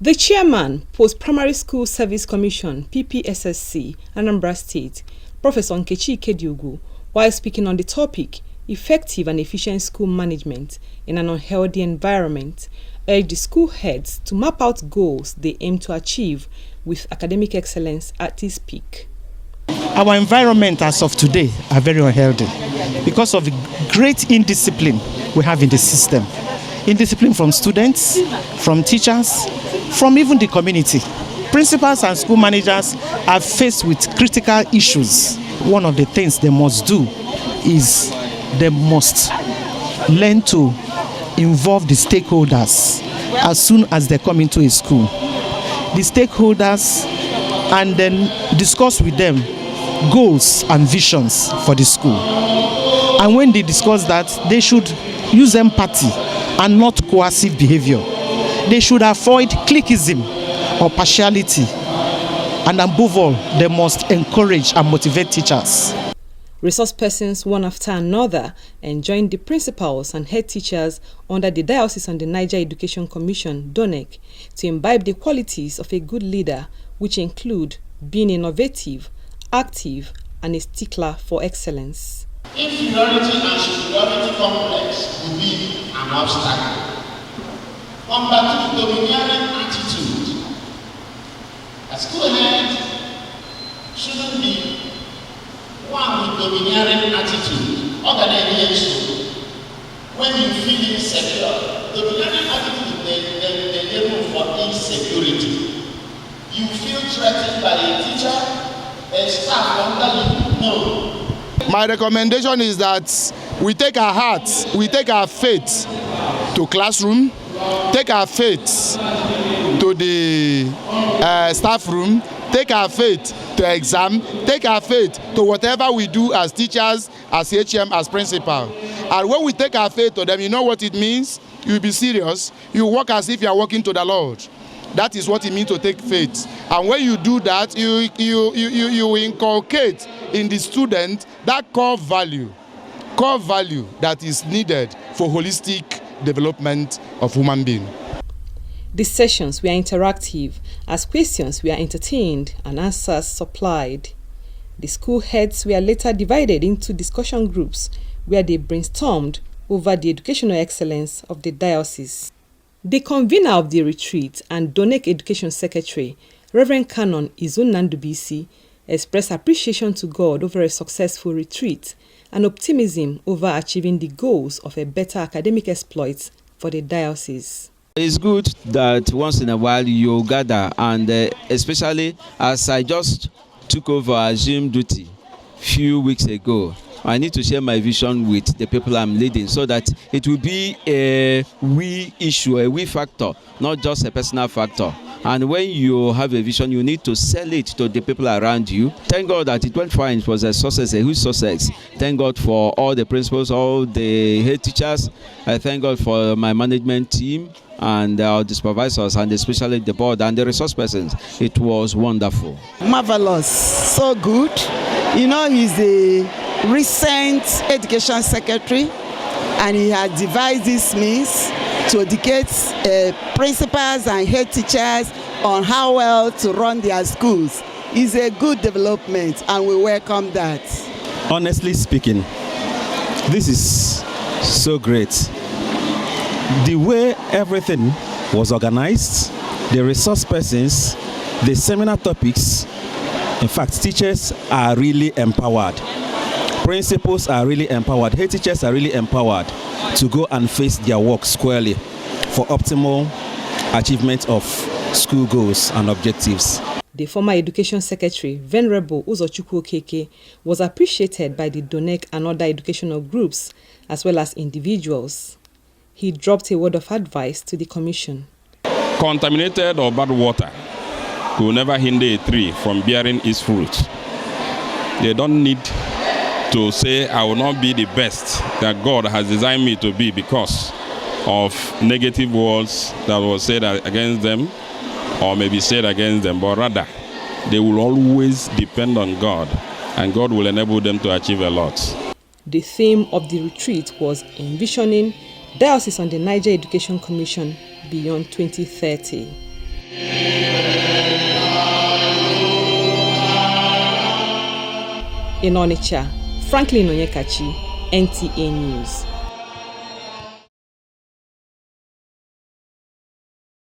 The chairman, Post Primary School Service Commission, PPSSC, Anambra State, Professor Nkechi Kediogu, while speaking on the topic, effective and efficient school management in an unhealthy environment, urged the school heads to map out goals they aim to achieve with academic excellence at its peak. Our environment as of today are very unhealthy because of the great indiscipline we have in the system. Indiscipline from students, from teachers, from even the community. Principals and school managers are faced with critical issues. One of the things they must do is they must learn to involve the stakeholders as soon as they come into a school. The stakeholders, and then discuss with them goals and visions for the school. And when they discuss that, they should use empathy and not coercive behavior. They should avoid cliquism or partiality. And above all, they must encourage and motivate teachers. Resource persons, one after another, joined the principals and head teachers under the Diocese and the Niger Education Commission, Donec, to imbibe the qualities of a good leader, which include being innovative, active, and a stickler for excellence. Inferiority and superiority complex will be an obstacle. Combating domineering attitude. A school head shouldn't be one with domineering attitude. Organization, when you feel insecure, domineering attitude is the level for insecurity. You feel threatened by a teacher, a staff under you. No. My recommendation is that we take our hearts, we take our faith to classroom, take our faith to the staff room, take our faith to exam, take our faith to whatever we do as teachers, as HM, as principal. And when we take our faith to them, you know what it means? You'll be serious. You work as if you are working to the Lord. That is what it means to take faith. And when you do that, you inculcate in the student that core value that is needed for holistic development of human being. These sessions were interactive as questions were entertained and answers supplied. The school heads were later divided into discussion groups where they brainstormed over the educational excellence of the diocese. The convener of the retreat and Donec Education Secretary, Reverend Canon Izunandubisi, expressed appreciation to God over a successful retreat and optimism over achieving the goals of a better academic exploit for the diocese. It's good that once in a while you gather, and especially as I just took over assumed duty a few weeks ago, I need to share my vision with the people I'm leading so that it will be a we issue, a we factor, not just a personal factor. And when you have a vision, you need to sell it to the people around you. Thank God that it went fine. It was a success, a huge success. Thank God for all the principals, all the head teachers. I thank God for my management team and the supervisors, and especially the board and the resource persons. It was wonderful. Marvelous, so good. You know, he's the recent education secretary, and he has devised this means to educate principals and head teachers on how well to run their schools. It's a good development, and we welcome that. Honestly speaking, this is so great. The way everything was organized, the resource persons, the seminar topics, in fact, teachers are really empowered. Principals are really empowered. Head teachers are really empowered to go and face their work squarely for optimal achievement of school goals and objectives. The former Education Secretary, Venerable Uzochukwu Okeke, was appreciated by the Donec and other educational groups as well as individuals. He dropped a word of advice to the Commission. Contaminated or bad water will never hinder a tree from bearing its fruit. They don't need to say, I will not be the best that God has designed me to be because of negative words that was said against them or maybe said against them, but rather they will always depend on God, and God will enable them to achieve a lot. The theme of the retreat was envisioning Diocese and the Niger Education Commission beyond 2030. In Onitsha, Franklin Onyekachi, NTA News.